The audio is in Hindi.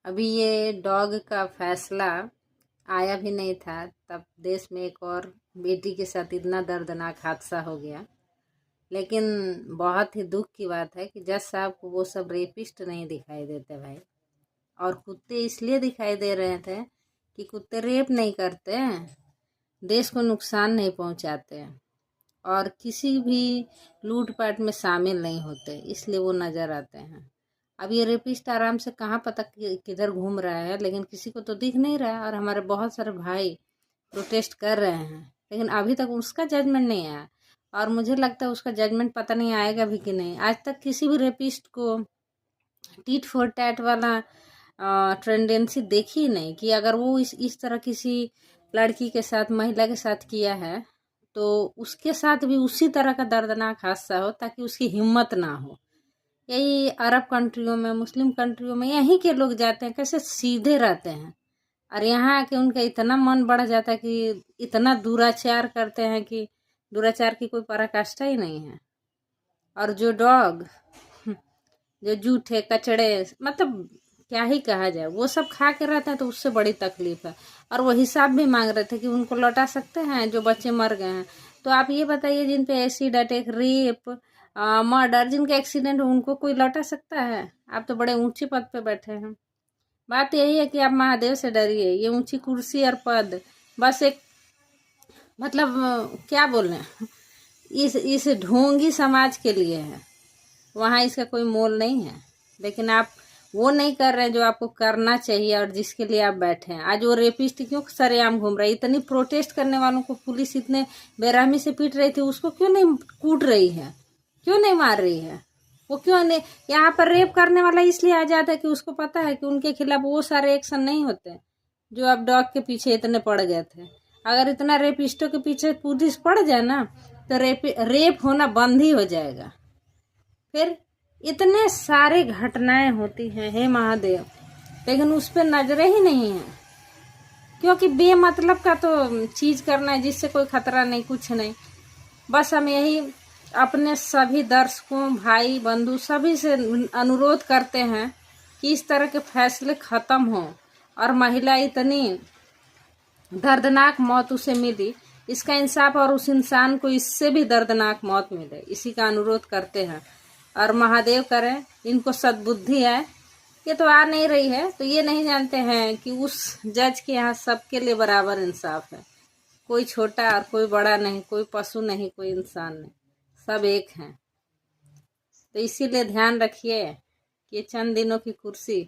अभी ये डॉग का फैसला आया भी नहीं था, तब देश में एक और बेटी के साथ इतना दर्दनाक हादसा हो गया। लेकिन बहुत ही दुख की बात है कि जज साहब को वो सब रेपिस्ट नहीं दिखाई देते भाई। और कुत्ते इसलिए दिखाई दे रहे थे कि कुत्ते रेप नहीं करते हैं, देश को नुकसान नहीं पहुंचाते हैं और किसी भी लूटपाट में शामिल नहीं होते, इसलिए वो नज़र आते हैं। अब ये रेपिस्ट आराम से कहाँ पता किधर घूम रहा है, लेकिन किसी को तो दिख नहीं रहा है। और हमारे बहुत सारे भाई प्रोटेस्ट कर रहे हैं, लेकिन अभी तक उसका जजमेंट नहीं आया। और मुझे लगता है उसका जजमेंट पता नहीं आएगा भी कि नहीं। आज तक किसी भी रेपिस्ट को टीट फॉर टैट वाला टेंडेंसी देखी ही नहीं कि अगर वो इस तरह किसी लड़की के साथ, महिला के साथ किया है तो उसके साथ भी उसी तरह का दर्दनाक हादसा हो, ताकि उसकी हिम्मत ना हो। यही अरब कंट्रियों में, मुस्लिम कंट्रियों में यहीं के लोग जाते हैं, कैसे सीधे रहते हैं, और यहाँ आके उनका इतना मन बढ़ जाता है कि इतना दुराचार करते हैं कि दुराचार की कोई पराकाष्ठा ही नहीं है। और जो डॉग, जो जूठे कचड़े, मतलब क्या ही कहा जाए, वो सब खा के रहते हैं तो उससे बड़ी तकलीफ है। और वो हिसाब भी मांग रहे थे कि उनको लौटा सकते हैं जो बच्चे मर गए हैं। तो आप ये बताइए, जिन पे एसिड अटैक, रेप, मर्डर, जिनके एक्सीडेंट हो, उनको कोई लौटा सकता है? आप तो बड़े ऊंचे पद पे बैठे हैं। बात यही है कि आप महादेव से डरिए। ये ऊंची कुर्सी और पद बस एक, मतलब क्या बोलें, इस ढोंगी समाज के लिए है। वहाँ इसका कोई मोल नहीं है। लेकिन आप वो नहीं कर रहे हैं जो आपको करना चाहिए और जिसके लिए आप बैठे हैं। आज वो रेपिस्ट क्यों सरेआम घूम रहा है? इतनी प्रोटेस्ट करने वालों को पुलिस इतने बेरहमी से पीट रही थी, उसको क्यों नहीं कूट रही है, क्यों नहीं मार रही है? वो क्यों नहीं? यहाँ पर रेप करने वाला इसलिए आ जाता है कि उसको पता है कि उनके खिलाफ वो सारे एक्शन नहीं होते जो अब डॉग के पीछे इतने पड़ गए थे। अगर इतना रेपिस्टों के पीछे पुलिस पड़ जाए ना, तो रेप होना बंद ही हो जाएगा। फिर इतने सारे घटनाएं होती हैं, हे महादेव, लेकिन उस पर नजरें ही नहीं है। क्योंकि बेमतलब का तो चीज करना है जिससे कोई खतरा नहीं, कुछ नहीं। बस हम यही अपने सभी दर्शकों, भाई बंधु सभी से अनुरोध करते हैं कि इस तरह के फैसले खत्म हों और महिला इतनी दर्दनाक मौत उसे मिली, इसका इंसाफ और उस इंसान को इससे भी दर्दनाक मौत मिले, इसी का अनुरोध करते हैं। और महादेव करें इनको सद्बुद्धि आए। ये तो आ नहीं रही है, तो ये नहीं जानते हैं कि उस जज के यहाँ सबके लिए बराबर इंसाफ है। कोई छोटा और कोई बड़ा नहीं, कोई पशु नहीं, कोई इंसान नहीं, सब एक हैं। तो इसीलिए ध्यान रखिए कि ये चंद दिनों की कुर्सी